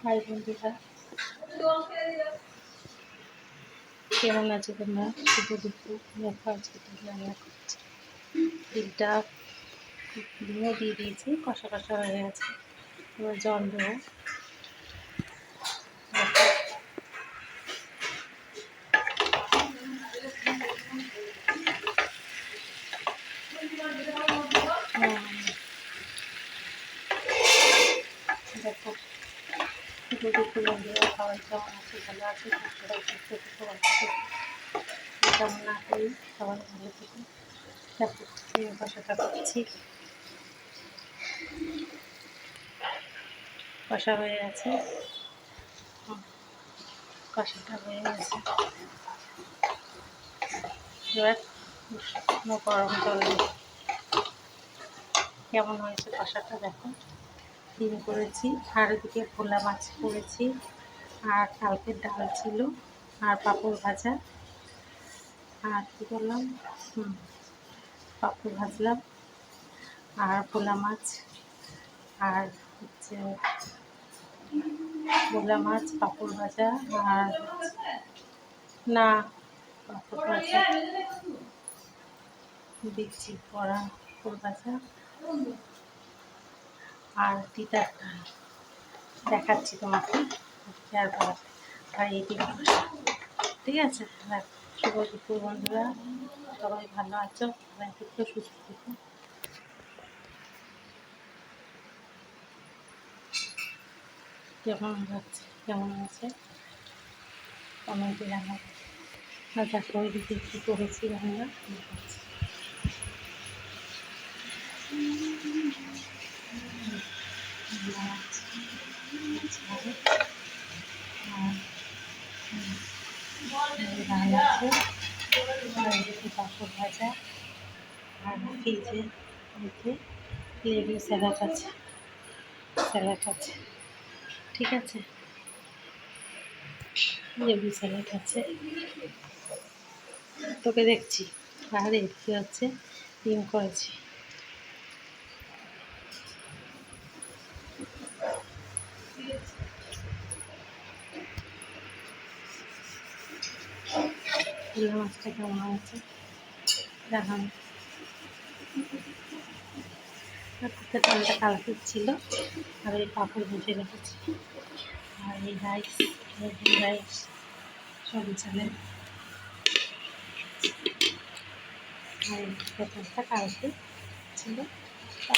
High বন্ধুরা, কেমন আছো তোমরা? শুভ দুপুর। দেখো আজকে ডিম রান্না করছি। ডিমটা ডিমও দিয়ে দিয়েছি, কষা কষা হয়ে গেছে। এবার জল দেবো। দেখো শুভ দুপুর বন্ধুরা, সবাই কেমন আছে? ভালো আছে? সবাই সুস্থ থেকো, ভালো থেকো। কেমন না করি, সবাই ভালো থেকো। দেখো ডিম কষাটা করছি, কষা হয়ে গেছে। কষাটা হয়ে গেছে, এবার গরম জল দেবো। কেমন হয়েছে কষাটা দেখো। ডিম করেছি, আর এদিকে ভোলা মাছ করেছি, আর কালকে ডাল ছিল, আর পাঁপড় ভাজা, আর কী করলাম, পাঁপড় ভাজলাম, আর ভোলা মাছ, আর হচ্ছে ভোলা মাছ, পাঁপড় ভাজা, আর না পাঁপড় ভাজা দিচ্ছি, কড়া পাঁপড় ভাজা আর তিতার ডাল দেখাচ্ছি তোমাকে। আর ভাত আর এই ডিম কষা। ঠিক আছে, শুভ দুপুর বন্ধুরা, সবাই ভালো আছো? সবাই একটু সুস্থ থেকো। কেমন যাচ্ছে, কেমন আছে কমেন্টে জানাবো। আর দেখো ওইদিকে কী করেছি রান্না দেখাচ্ছি। মাছ, ডাল আছে, আর এদিকে পাঁপড় ভাজা, আর ফ্রিজে এদিকে লেবু স্যালাড আছে, স্যালাড আছে। ঠিক আছে, লেবু স্যালাড আছে, তোকে দেখছি। আর এদিকে হচ্ছে ডিম করেছি। ভোলা মাছটা কেমন হয়েছে দেখান। ডালটা কালকে ছিল, আর এই পাঁপড় ভেজে রেখেছি, আর এই রাইস, রাইস সবই চালের, আর এই পেঁপেটা কালকে ছিল,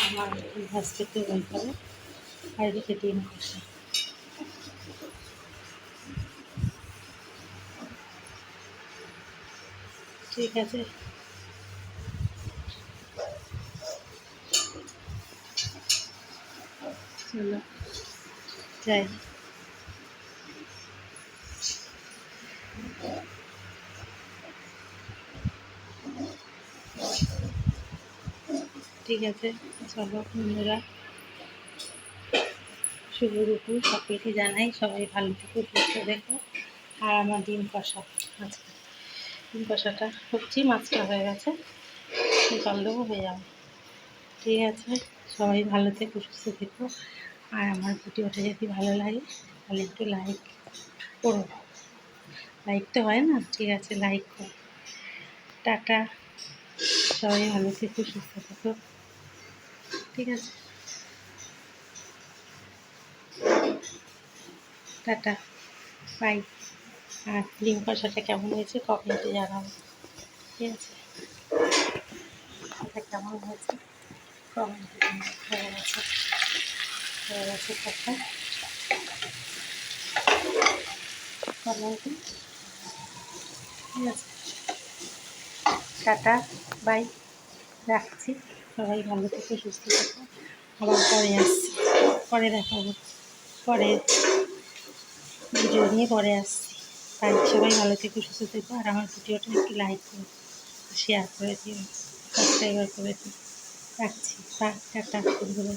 আমার ভাজতে ওই করে। আর এদিকে ডিম কষা। ঠিক আছে, চলো যাই। ঠিক আছে, চলো বন্ধুরা, শুভ দুপুর সকলকে জানাই, সবাই ভালো থেকো, সুস্থ দেখো। আর আমার ডিম কষা, আজকে ডিম কষাটা করছি, মাছটা হয়ে গেছে, জল দেবো, হয়ে যাবে। ঠিক আছে, সবাই ভালো থেকো, সুস্থ থেকো। আর আমার ভিডিওটা যদি ভালো লাগে তাহলে একটু লাইক করো। লাইক তো হয় না, ঠিক আছে, লাইক করো। টাটা, সবাই ভালো থেকো, সুস্থ থেকো। ঠিক আছে, টাটা, বাই। আর ডিম কষাটা কেমন হয়েছে কমেন্টে জানাবো। ঠিক আছে, এটা কেমন হয়েছে কমেন্টে জানাবো। হয়ে গেছে কথা কমেন্টে। ঠিক আছে, টাটা, বাই, রাখছি। সবাই ভালো থেকো, সুস্থ থেকো। আবার পরে আসছি, পরে দেখাবো, পরে ভিডিও নিয়ে পরে আসছি। তাই সবাই ভালো থেকো, সুস্থ থেকো। আর আমার ভিডিওটা একটু লাইক করো, শেয়ার করে দিও, সাবস্ক্রাইবার করে দিও। রাখছি, টাটা বন্ধুরা।